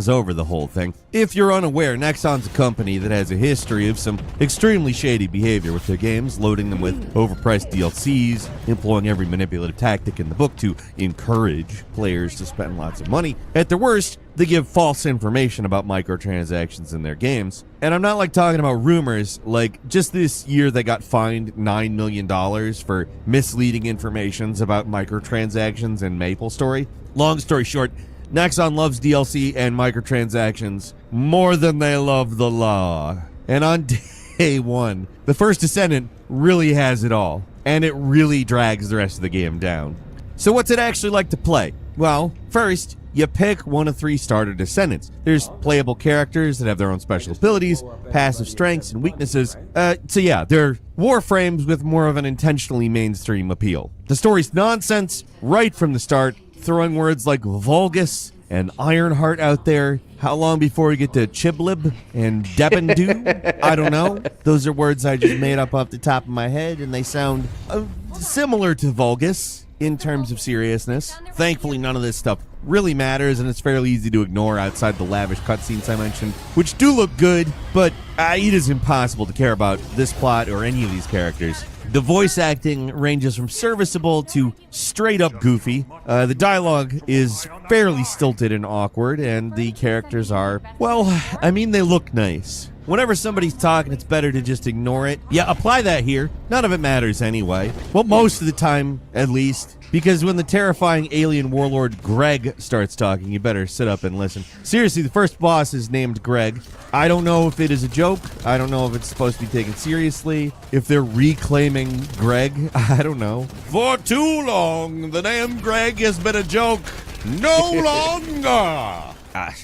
over the whole thing. If you're unaware, Nexon's a company that has a history of some extremely shady behavior with their games, loading them with overpriced DLCs, employing every manipulative tactic in the book to encourage players to spend lots of money. At their worst, they give false information about microtransactions in their games. And I'm not talking about rumors, just this year they got fined $9 million for misleading informations about microtransactions in MapleStory. Long story short, Nexon loves DLC and microtransactions more than they love the law. And on day one, the First Descendant really has it all, and it really drags the rest of the game down. So what's it actually like to play? Well, first, you pick one of 3 starter Descendants. There's playable characters that have their own special abilities, passive strengths, and weaknesses. So yeah, they're warframes with more of an intentionally mainstream appeal. The story's nonsense right from the start, throwing words like Vulgus and Ironheart out there. How long before we get to Chiblib and Debendu? I don't know. Those are words I just made up off the top of my head, and they sound similar to Vulgus in terms of seriousness. Thankfully, none of this stuff really matters, and it's fairly easy to ignore outside the lavish cutscenes I mentioned, which do look good, but it is impossible to care about this plot or any of these characters. The voice acting ranges from serviceable to straight up goofy. The dialogue is fairly stilted and awkward, and the characters are, they look nice. Whenever somebody's talking, it's better to just ignore it. Yeah, apply that here. None of it matters anyway. Well, most of the time, at least. Because when the terrifying alien warlord Greg starts talking, you better sit up and listen. Seriously, the first boss is named Greg. I don't know if it is a joke. I don't know if it's supposed to be taken seriously. If they're reclaiming Greg, I don't know. For too long, the name Greg has been a joke. No longer.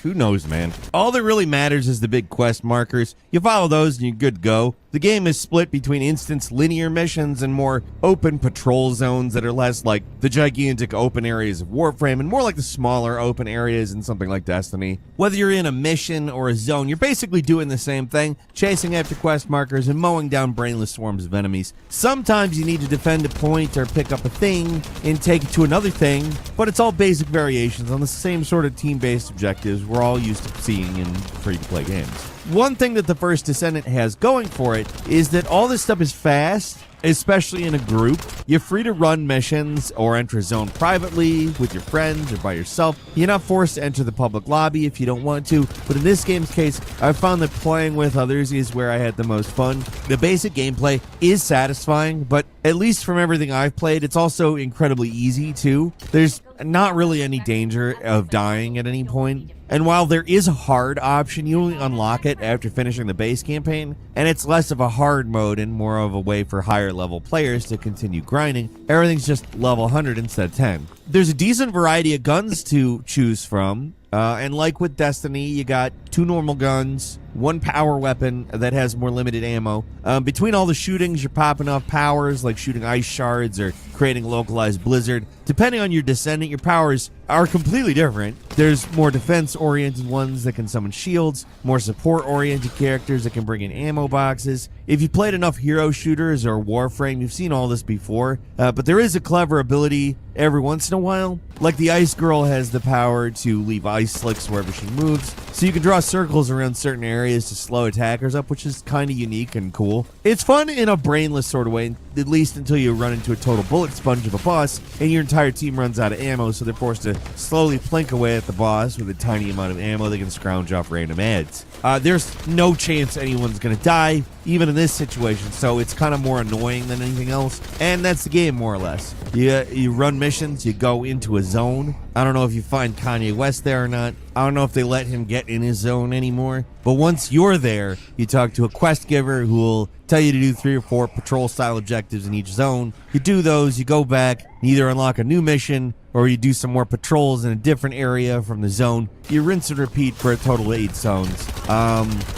Who knows, man? All that really matters is the big quest markers. You follow those and you're good to go. The game is split between instance linear missions and more open patrol zones that are less like the gigantic open areas of Warframe and more like the smaller open areas in something like Destiny. Whether you're in a mission or a zone, you're basically doing the same thing, chasing after quest markers and mowing down brainless swarms of enemies. Sometimes you need to defend a point or pick up a thing and take it to another thing, but it's all basic variations on the same sort of team-based objectives we're all used to seeing in free-to-play games. One thing that the First Descendant has going for it is that all this stuff is fast, especially in a group. You're free to run missions or enter a zone privately with your friends or by yourself. You're not forced to enter the public lobby if you don't want to, but in this game's case, I've found that playing with others is where I had the most fun. The basic gameplay is satisfying, but at least from everything I've played, it's also incredibly easy too. There's not really any danger of dying at any point. And while there is a hard option, you only unlock it after finishing the base campaign, and it's less of a hard mode and more of a way for higher level players to continue grinding. Everything's just level 100 instead of 10. There's a decent variety of guns to choose from, and like with Destiny, you got 2 normal guns, 1 power weapon that has more limited ammo. Between all the shootings, you're popping off powers like shooting ice shards or creating localized blizzard. Depending on your Descendant, your powers are completely different. There's more defense-oriented ones that can summon shields, more support-oriented characters that can bring in ammo boxes. If you played enough hero shooters or Warframe, you've seen all this before, but there is a clever ability every once in a while. Like the Ice Girl has the power to leave ice slicks wherever she moves, so you can draw circles around certain areas to slow attackers up, which is kind of unique and cool. It's fun in a brainless sort of way, at least until you run into a total bullet sponge of a boss and your entire team runs out of ammo, so they're forced to slowly plink away at the boss with a tiny amount of ammo they can scrounge off random ads. There's no chance anyone's gonna die, even in this situation, so it's kind of more annoying than anything else, and that's the game more or less. You run missions, you go into a zone. I don't know if you find Kanye West there or not. I don't know if they let him get in his zone anymore. But once you're there, you talk to a quest giver who will tell you to do 3 or 4 patrol-style objectives in each zone. You do those, you go back, you either unlock a new mission, or you do some more patrols in a different area from the zone. You rinse and repeat for a total of 8 zones.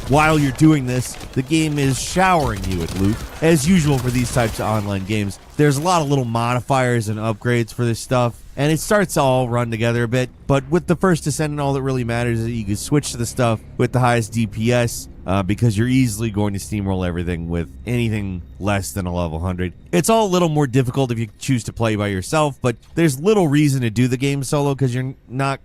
While you're doing this, the game is showering you with loot. As usual for these types of online games, there's a lot of little modifiers and upgrades for this stuff, and it starts to all run together a bit. But with the First Descendant, all that really matters is that you can switch to the stuff with the highest DPS, because you're easily going to steamroll everything with anything less than a level 100. It's all a little more difficult if you choose to play by yourself, but there's little reason to do the game solo because you're not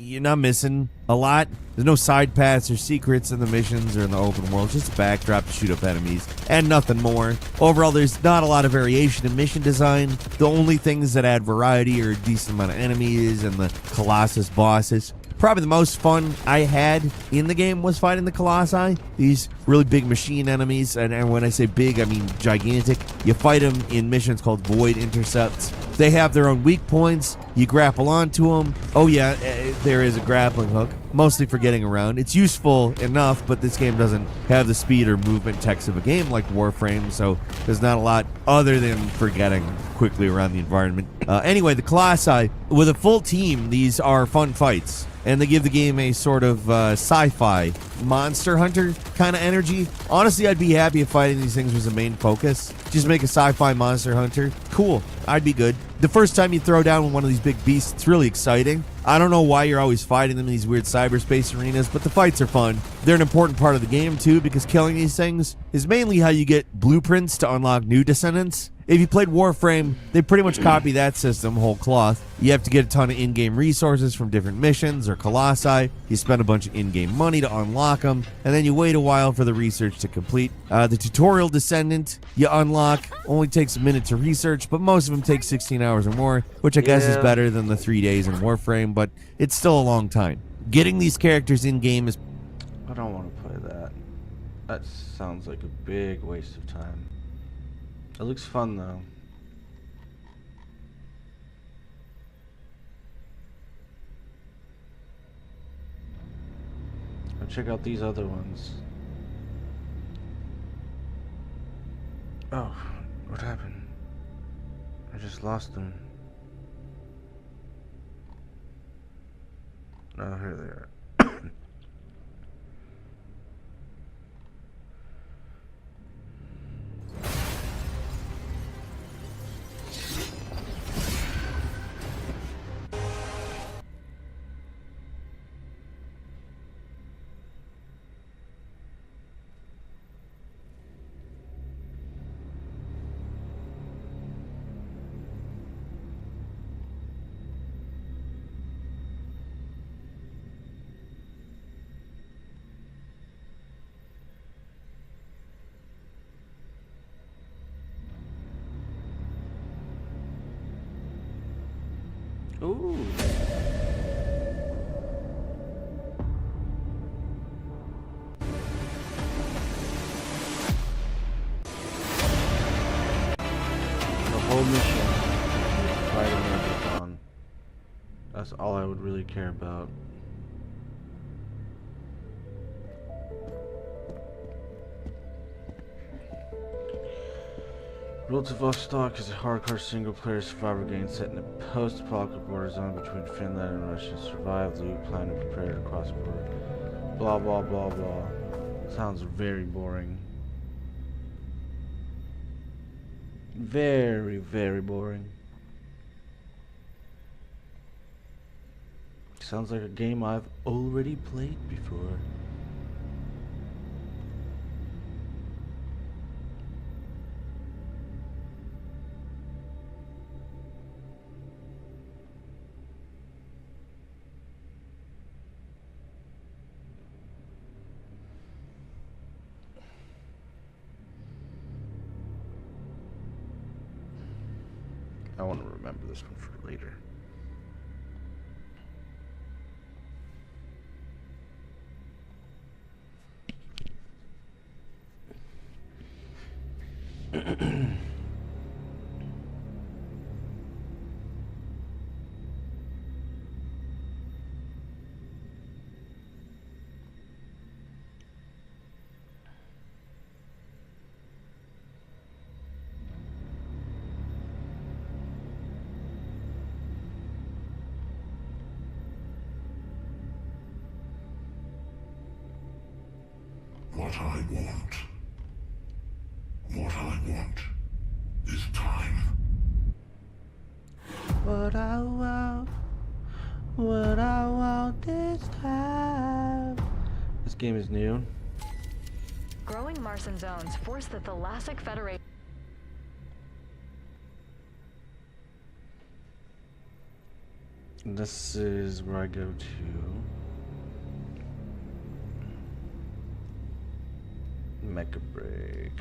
you're not missing a lot. There's no side paths or secrets in the missions or in the open world. Just a backdrop to shoot up enemies and nothing more. Overall, there's not a lot of variation in mission design. The only things that add variety are a decent amount of enemies and the Colossus bosses. Probably the most fun I had in the game was fighting the Colossi. These really big machine enemies, and when I say big, I mean gigantic. You fight them in missions called Void Intercepts. They have their own weak points. You grapple onto them. Oh yeah, there is a grappling hook, mostly for getting around. It's useful enough, but this game doesn't have the speed or movement text of a game like Warframe, so there's not a lot other than for getting quickly around the environment. Anyway, the Colossi, with a full team, these are fun fights. And they give the game a sort of sci-fi Monster Hunter kind of energy. Honestly, I'd be happy if fighting these things was the main focus. Just make a sci-fi Monster Hunter. Cool. I'd be good. The first time you throw down one of these big beasts, it's really exciting. I don't know why you're always fighting them in these weird cyberspace arenas, but the fights are fun. They're an important part of the game, too, because killing these things is mainly how you get blueprints to unlock new descendants. If you played Warframe, they pretty much copy that system whole cloth. You have to get a ton of in-game resources from different missions or Colossi. You spend a bunch of in-game money to unlock them, and then you wait a while for the research to complete. The tutorial descendant you unlock only takes a minute to research, but most of them take 16 hours or more, which I guess is better than the 3 days in Warframe, but it's still a long time. Getting these characters in-game is... I don't want to play that. That sounds like a big waste of time. It looks fun though. I'll check out these other ones. Oh, what happened? I just lost them. Oh, here they are. Ooh. The whole mission is fighting Megathon. That's all I would really care about. Road to Vostok is a hardcore single-player survivor game set in a post-apocalyptic border zone between Finland and Russia. Survive, loot, plan, and prepare to cross the border. Blah, blah, blah, blah. Sounds very boring. Very, very boring. Sounds like a game I've already played before. I want to remember this one for later. What I want is time. What I want is time. This game is new. Growing Martian zones force the Thalassic Federation. This is where I go to Mecha Break.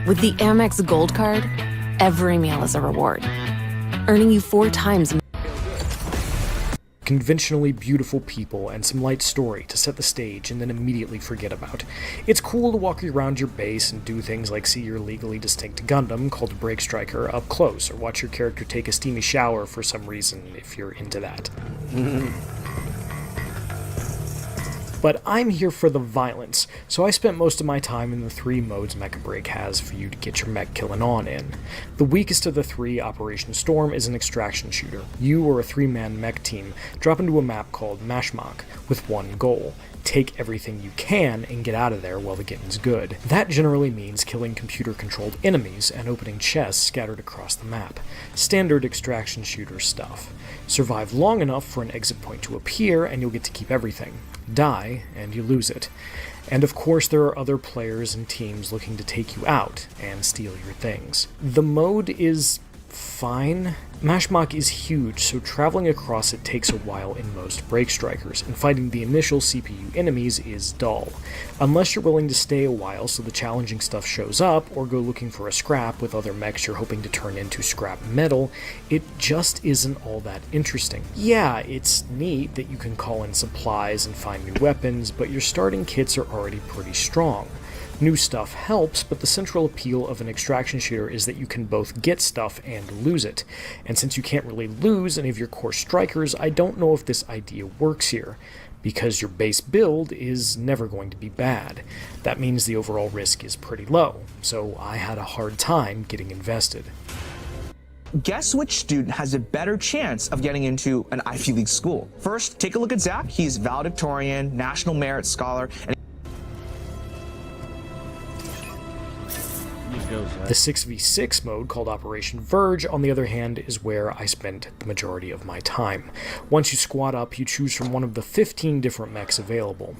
With the Amex Gold Card, every meal is a reward, earning you 4 times. Conventionally beautiful people and some light story to set the stage and then immediately forget about. It's cool to walk around your base and do things like see your legally distinct Gundam called Break Striker up close, or watch your character take a steamy shower for some reason if you're into that. But I'm here for the violence, so I spent most of my time in the 3 modes Mecha Break has for you to get your mech killing on in. The weakest of the 3, Operation Storm, is an extraction shooter. You or a 3-man mech team drop into a map called Mashmak with one goal: take everything you can and get out of there while the getting's good. That generally means killing computer-controlled enemies and opening chests scattered across the map. Standard extraction shooter stuff. Survive long enough for an exit point to appear and you'll get to keep everything. Die, and you lose it. And of course there are other players and teams looking to take you out and steal your things. The mode is fine. Mashmak is huge, so traveling across it takes a while in most Break Strikers, and fighting the initial CPU enemies is dull. Unless you're willing to stay a while so the challenging stuff shows up, or go looking for a scrap with other mechs you're hoping to turn into scrap metal, it just isn't all that interesting. Yeah, it's neat that you can call in supplies and find new weapons, but your starting kits are already pretty strong. New stuff helps, but the central appeal of an extraction shooter is that you can both get stuff and lose it. And since you can't really lose any of your core strikers, I don't know if this idea works here, because your base build is never going to be bad. That means the overall risk is pretty low, so I had a hard time getting invested. Guess which student has a better chance of getting into an Ivy League school? First, take a look at Zach. He's valedictorian, National Merit Scholar, and The 6v6 mode, called Operation Verge, on the other hand, is where I spent the majority of my time. Once you squad up, you choose from one of the 15 different mechs available,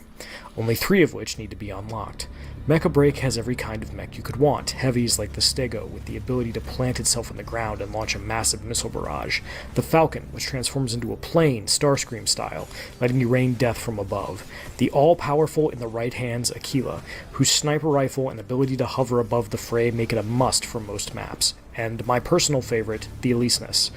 only 3 of which need to be unlocked. Mecha Break has every kind of mech you could want. Heavies like the Stego, with the ability to plant itself in the ground and launch a massive missile barrage. The Falcon, which transforms into a plane, Starscream style, letting you rain death from above. The all-powerful in the right hands Aquila, whose sniper rifle and ability to hover above the fray make it a must for most maps. And my personal favorite, the Elysinus,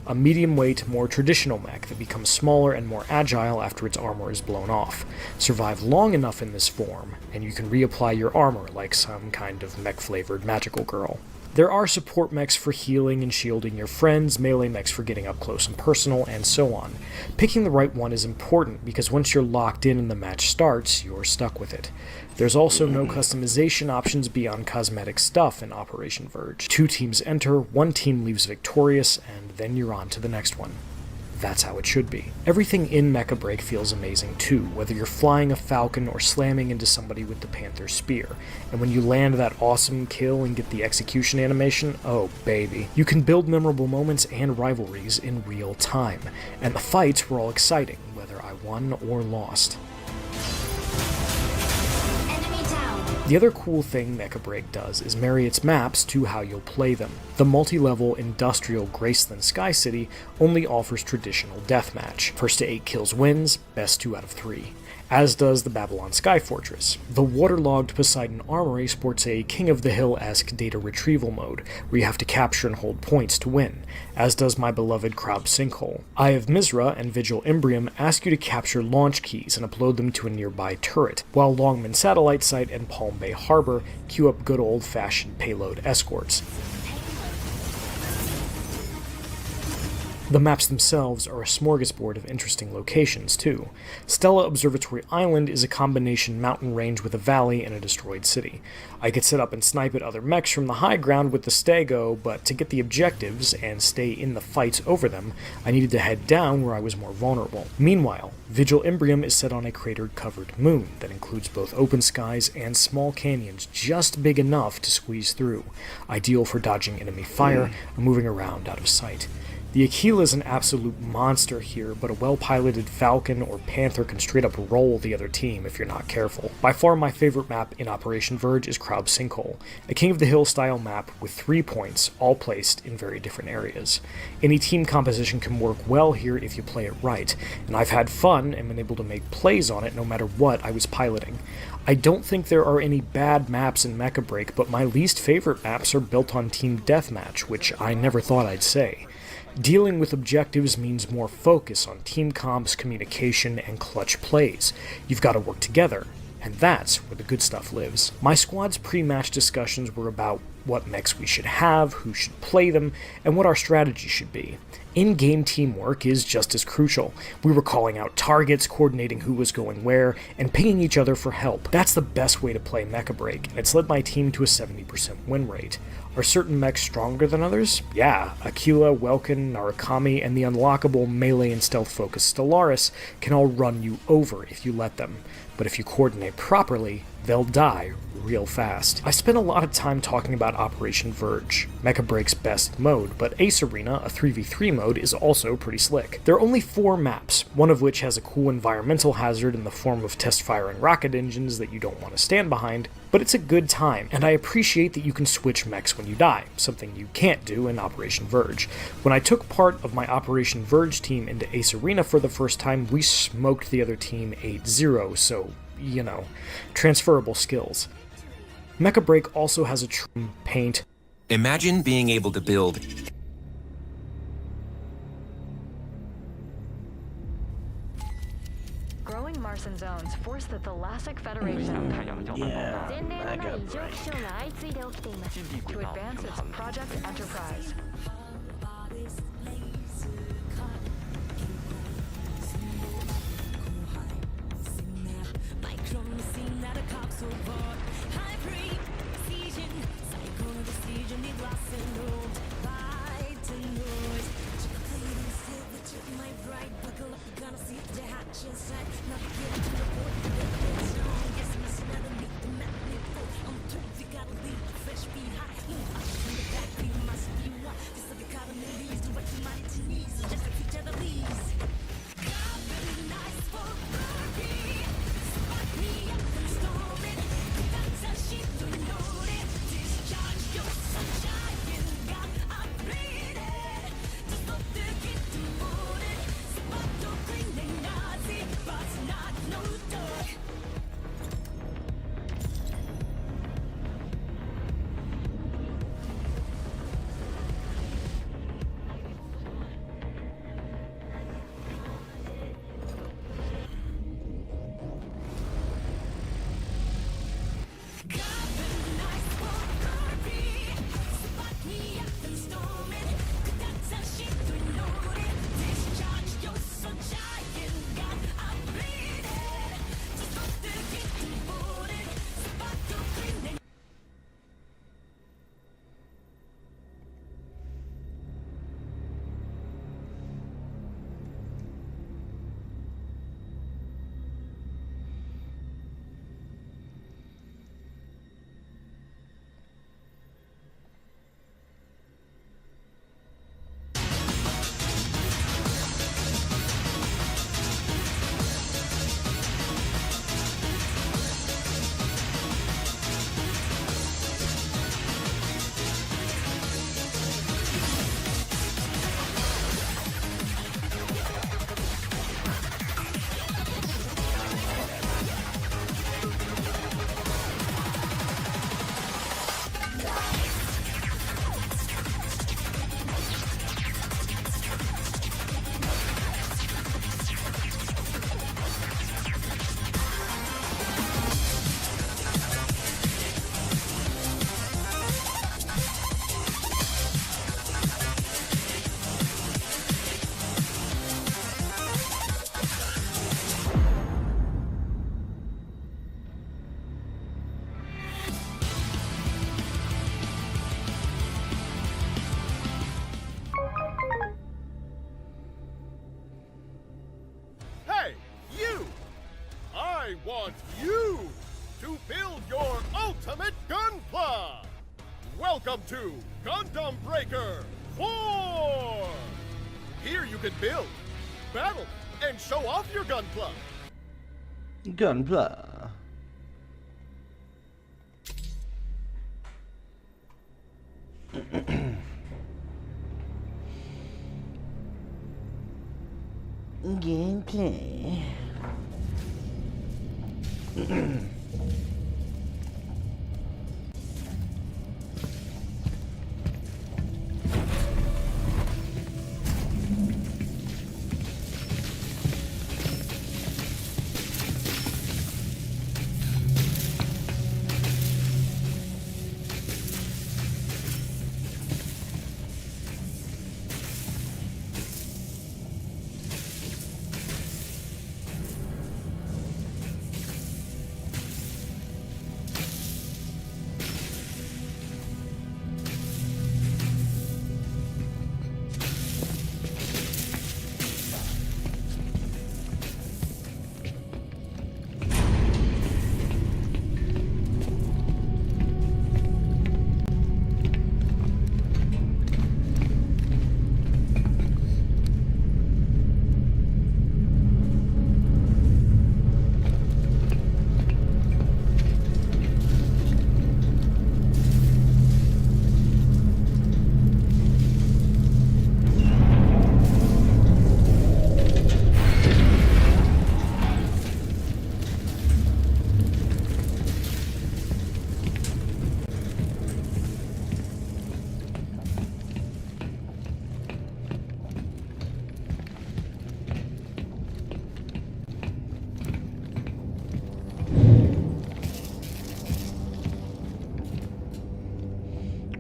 a medium-weight, more traditional mech that becomes smaller and more agile after its armor is blown off. Survive long enough in this form, and you can reapply your armor like some kind of mech-flavored magical girl. There are support mechs for healing and shielding your friends, melee mechs for getting up close and personal, and so on. Picking the right one is important, because once you're locked in and the match starts, you're stuck with it. There's also no customization options beyond cosmetic stuff in Operation Verge. 2 teams enter, 1 team leaves victorious, and then you're on to the next one. That's how it should be. Everything in Mecha Break feels amazing too, whether you're flying a Falcon or slamming into somebody with the Panther Spear. And when you land that awesome kill and get the execution animation, oh baby. You can build memorable moments and rivalries in real time. And the fights were all exciting, whether I won or lost. The other cool thing Mecha Break does is marry its maps to how you'll play them. The multi-level industrial Graceland Sky City only offers traditional deathmatch. First to 8 kills wins, best 2 out of 3. As does the Babylon Sky Fortress. The waterlogged Poseidon Armory sports a King of the Hill-esque data retrieval mode, where you have to capture and hold points to win, as does my beloved Kraub Sinkhole. Eye of Mizra and Vigil Imbrium ask you to capture launch keys and upload them to a nearby turret, while Longman Satellite Site and Palm Bay Harbor queue up good old-fashioned payload escorts. The maps themselves are a smorgasbord of interesting locations, too. Stella Observatory Island is a combination mountain range with a valley and a destroyed city. I could sit up and snipe at other mechs from the high ground with the Stego, but to get the objectives and stay in the fights over them, I needed to head down where I was more vulnerable. Meanwhile, Vigil Imbrium is set on a crater-covered moon that includes both open skies and small canyons just big enough to squeeze through, ideal for dodging enemy fire and moving around out of sight. The Aquila is an absolute monster here, but a well-piloted Falcon or Panther can straight up roll the other team if you're not careful. By far my favorite map in Operation Verge is Crowd Sinkhole, a King of the Hill style map with 3 points, all placed in very different areas. Any team composition can work well here if you play it right, and I've had fun and been able to make plays on it no matter what I was piloting. I don't think there are any bad maps in Mecha Break, but my least favorite maps are built on Team Deathmatch, which I never thought I'd say. Dealing with objectives means more focus on team comps, communication, and clutch plays. You've got to work together, and that's where the good stuff lives. My squad's pre-match discussions were about what mechs we should have, who should play them, and what our strategy should be. In-game teamwork is just as crucial. We were calling out targets, coordinating who was going where, and pinging each other for help. That's the best way to play Mecha Break, and it's led my team to a 70% win rate. Are certain mechs stronger than others? Yeah, Aquila, Welkin, Narukami, and the unlockable melee and stealth-focused Stellaris can all run you over if you let them. But if you coordinate properly, they'll die real fast. I spent a lot of time talking about Operation Verge, Mecha Break's best mode, but Ace Arena, a 3v3 mode, is also pretty slick. There are only 4 maps, one of which has a cool environmental hazard in the form of test-firing rocket engines that you don't want to stand behind, but it's a good time, and I appreciate that you can switch mechs when you die, something you can't do in Operation Verge. When I took part of my Operation Verge team into Ace Arena for the first time, we smoked the other team 8-0, so, you know, transferable skills. Mecha Break also has a trim paint. Imagine being able to build Growing Martian zones force the Thalassic Federation to advance its Project Enterprise. I want you to build your ultimate gunpla! Welcome to Gundam Breaker 4! Here you can build, battle, and show off your gunpla. Gunpla. Gameplay.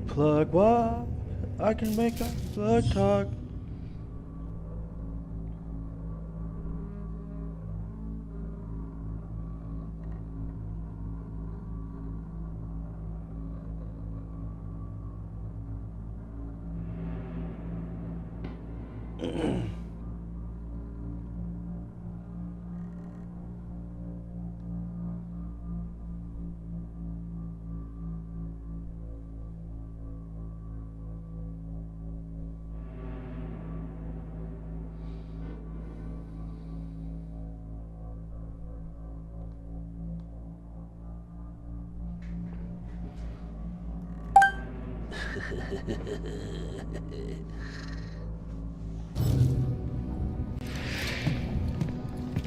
Plug what? I can make a plug talk.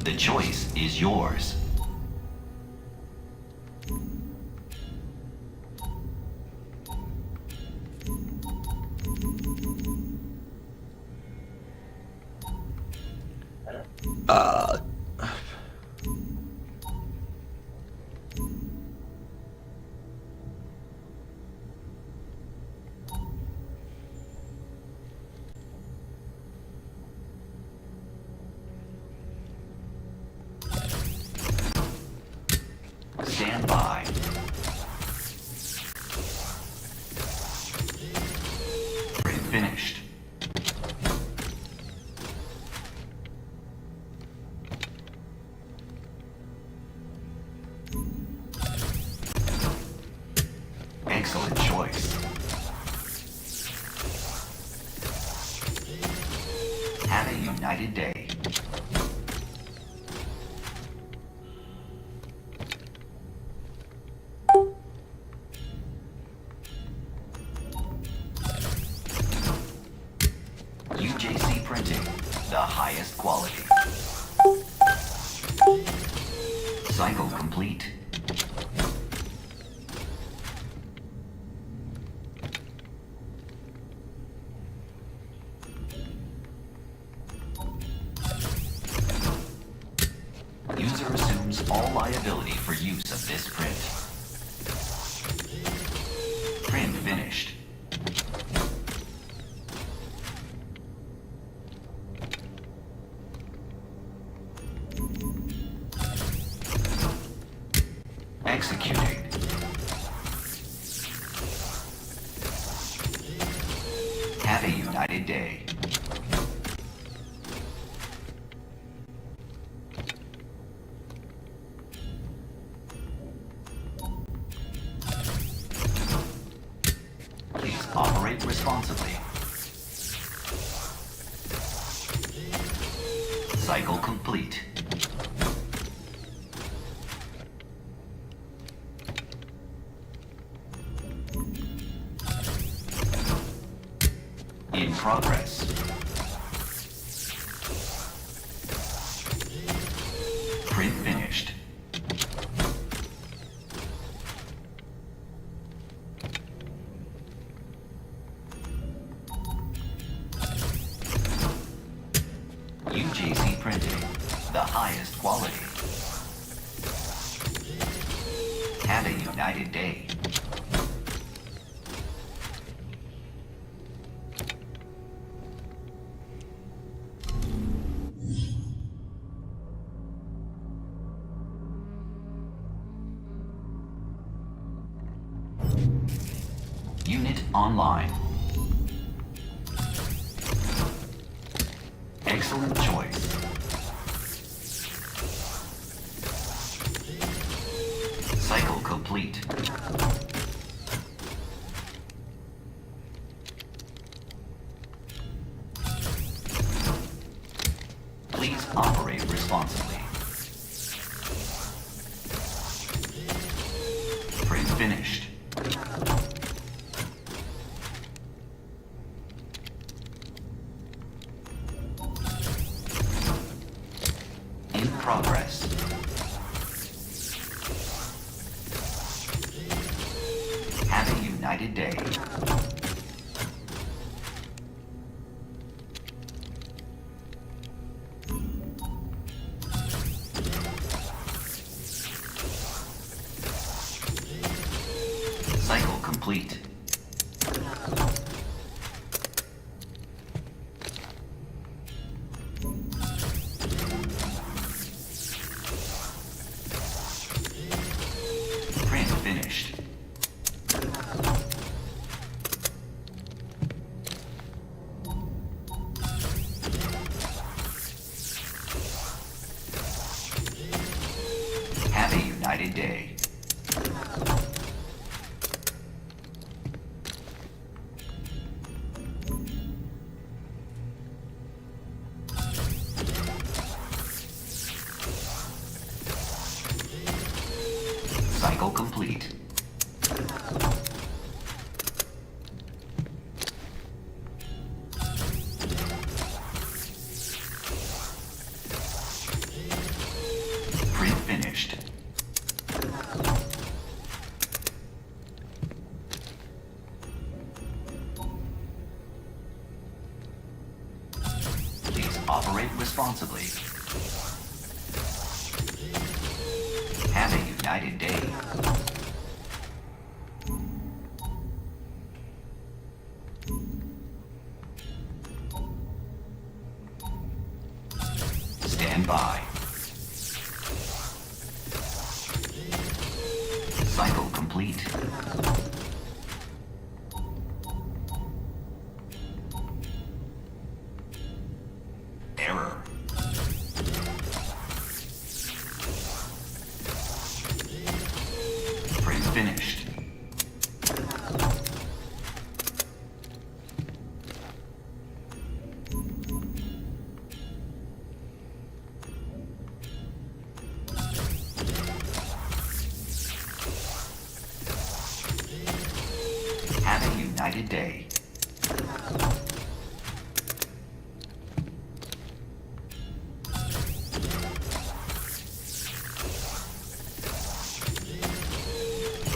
The choice is yours. Stand by. Finished. Excellent choice. Have a united day. UJC printing, the highest quality. Cycle complete. User assumes all liability for use of this print. Print finished. Executing. Have a united day. operate responsibly. Cycle complete. In progress. Print finished. UJC printing, the highest quality. Have a united day. Unit online. Excellent choice. Cycle complete. Please operate responsibly. Print finished. In progress. Have a united day. Cycle complete. Print finished. Have a united day. Cycle complete. Print finished. Please operate responsibly. Have a united day. Stand by. Cycle complete. Error. Print finished. Have a united day.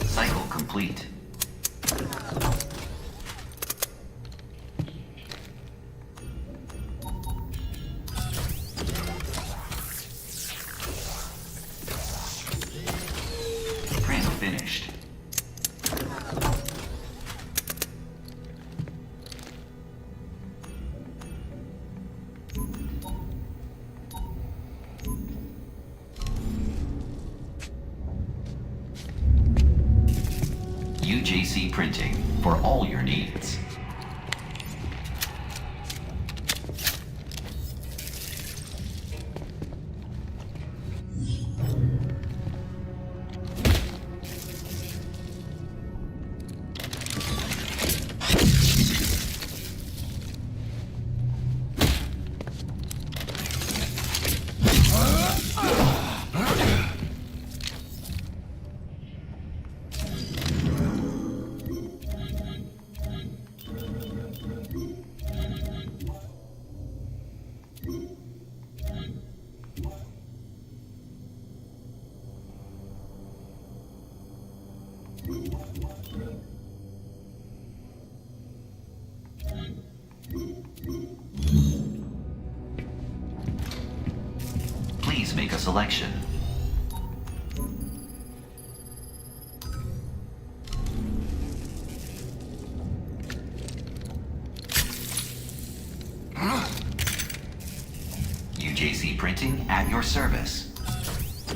Cycle complete. Print finished. UJC Printing for all your needs. Please make a selection. UJC Printing at your service.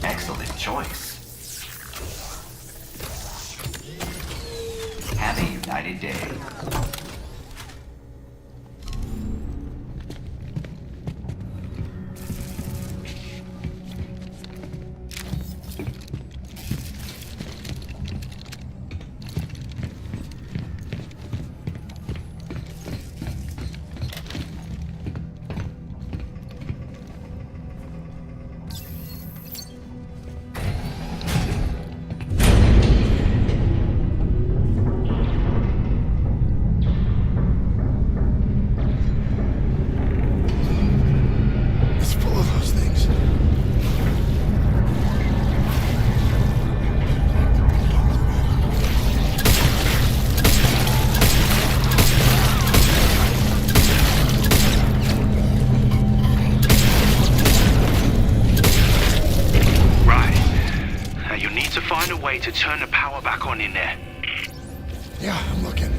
Excellent choice. Have a united day. It's full of those things. Right. Now you need to find a way to turn the power back on in there. Yeah, I'm looking.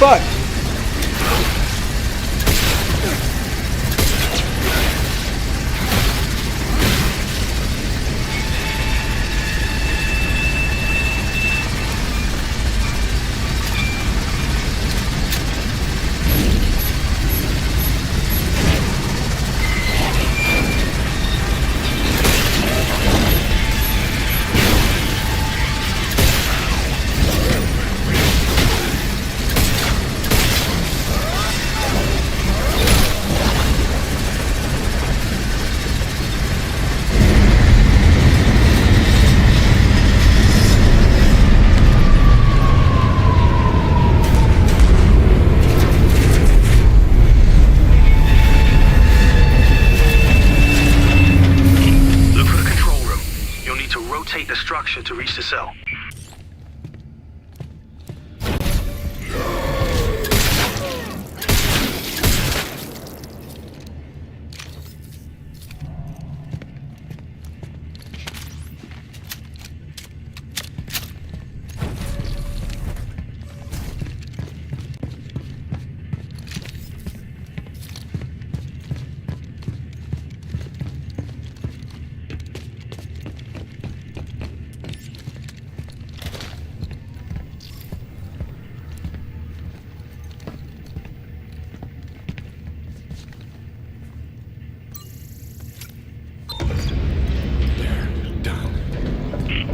fuck? Rotate the structure to reach the cell.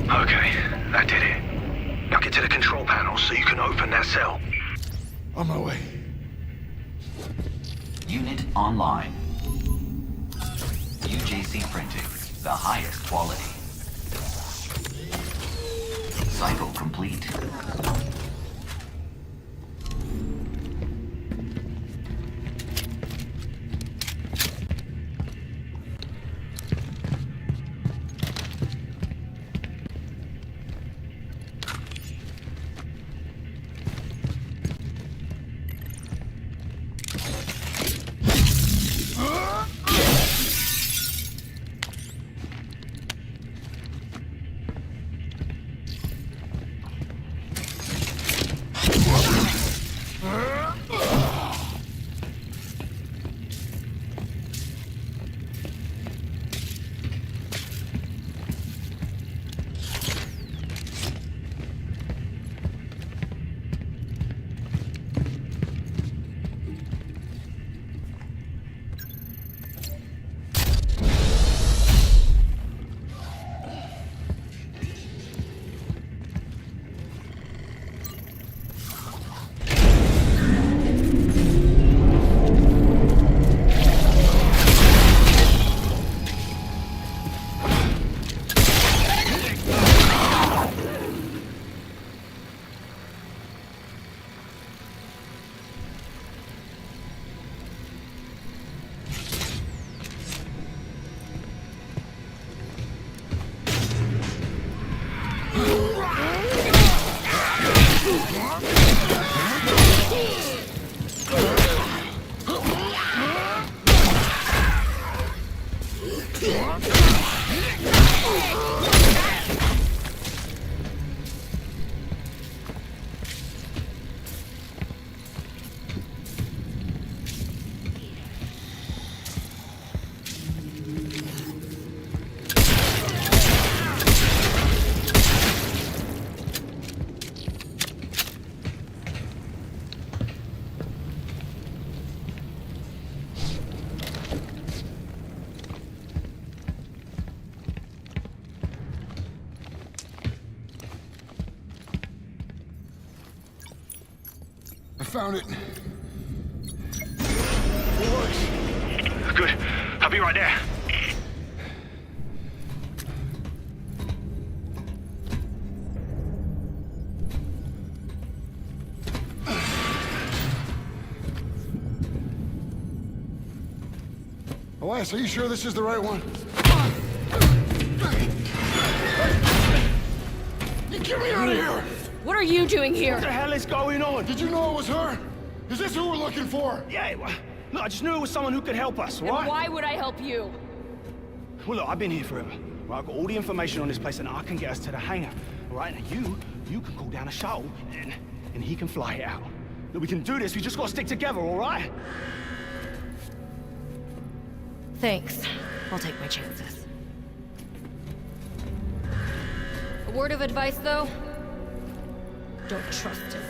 Okay, that did it. Now get to the control panel so you can open that cell. On my way. Unit online. UJC printing, the highest quality. Cycle complete. I found it. Good. I'll be right there. Elias, are you sure this is the right one? Get me out of here! What are you doing here? What the hell is going on? Did you know it was her? Is this who we're looking for? Yeah, look, I just knew it was someone who could help us, all right? And why would I help you? Well, look, I've been here forever. Right, I've got all the information on this place, and I can get us to the hangar. All right, now you can call down a shuttle, and he can fly it out. Look, we can do this. We just gotta stick together, all right? Thanks. I'll take my chances. A word of advice, though? Don't trust him.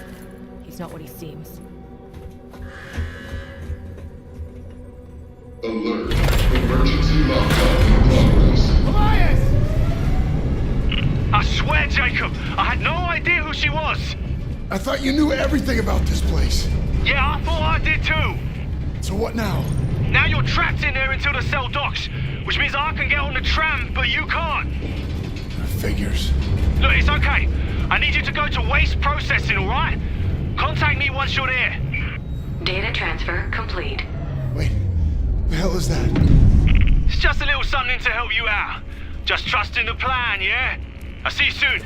He's not what he seems. Alert. Emergency lockdown in progress. Elias! I swear, Jacob, I had no idea who she was. I thought you knew everything about this place. Yeah, I thought I did too. So what now? Now you're trapped in there until the cell docks, which means I can get on the tram, but you can't. Figures. Look, it's okay. I need you to go to waste processing, all right? Contact me once you're there. Data transfer complete. Wait, the hell is that? It's just a little something to help you out. Just trust in the plan, yeah? I'll see you soon.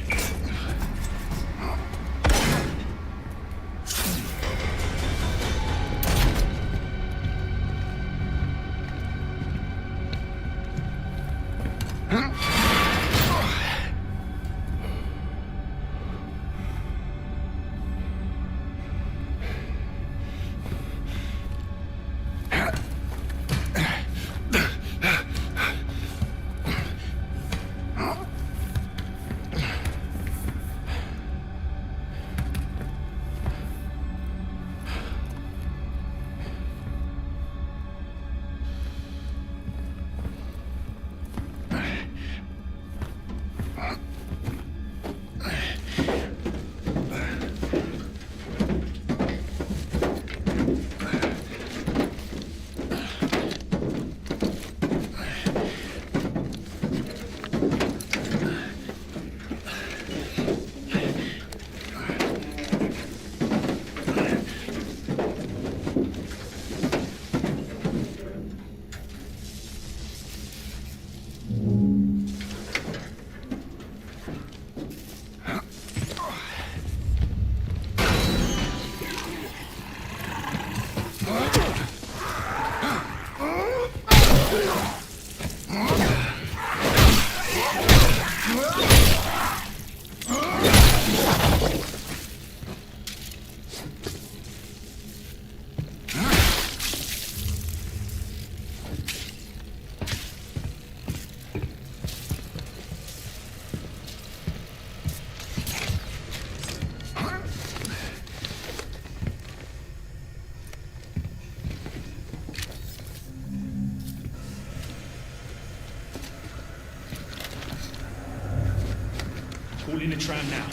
Call in the tram now.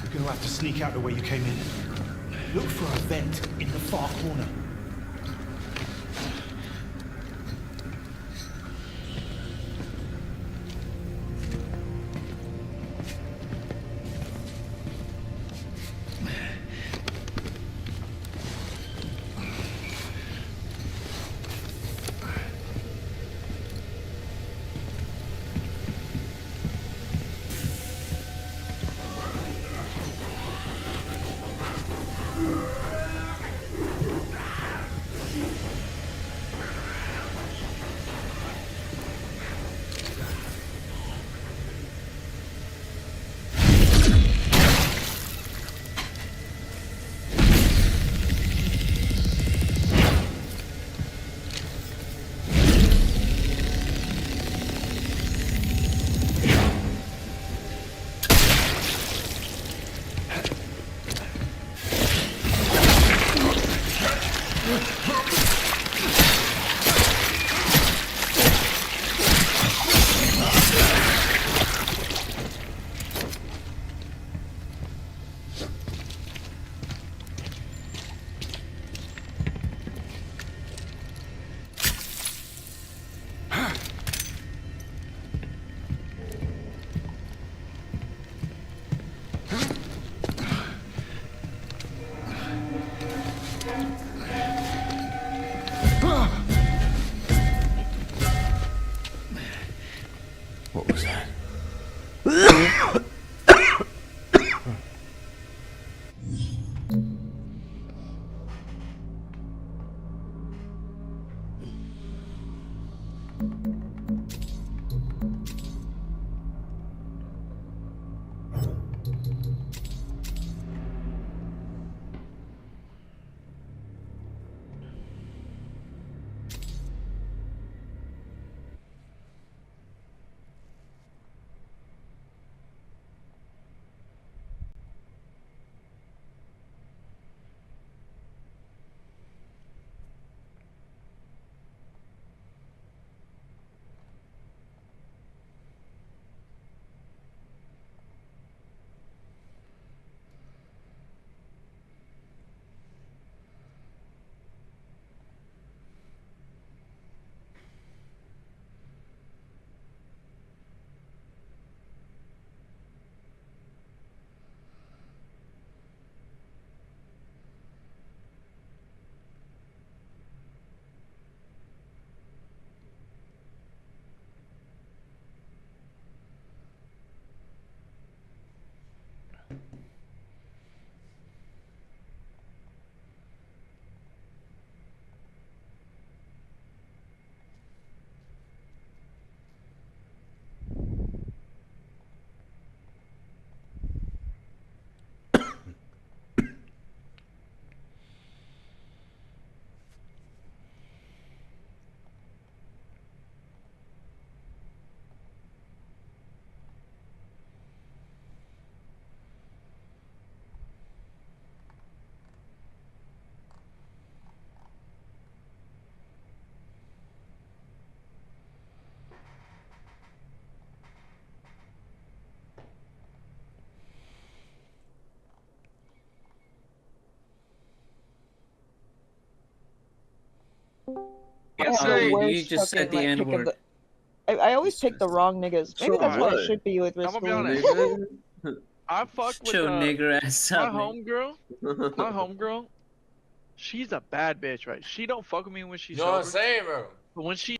You're gonna have to sneak out the way you came in. Look for a vent in the far corner. What was that? have Oh, the you worst just said fucking, the like, pick of N-word. the... I always pick the wrong niggas. Maybe that's what I should be with I'm gonna be Risk. honest. I fuck with Show nigger ass my up, man. homegirl. My homegirl. She's a bad bitch, right? She don't fuck with me when she's You know what I'm sober. saying, bro? But when she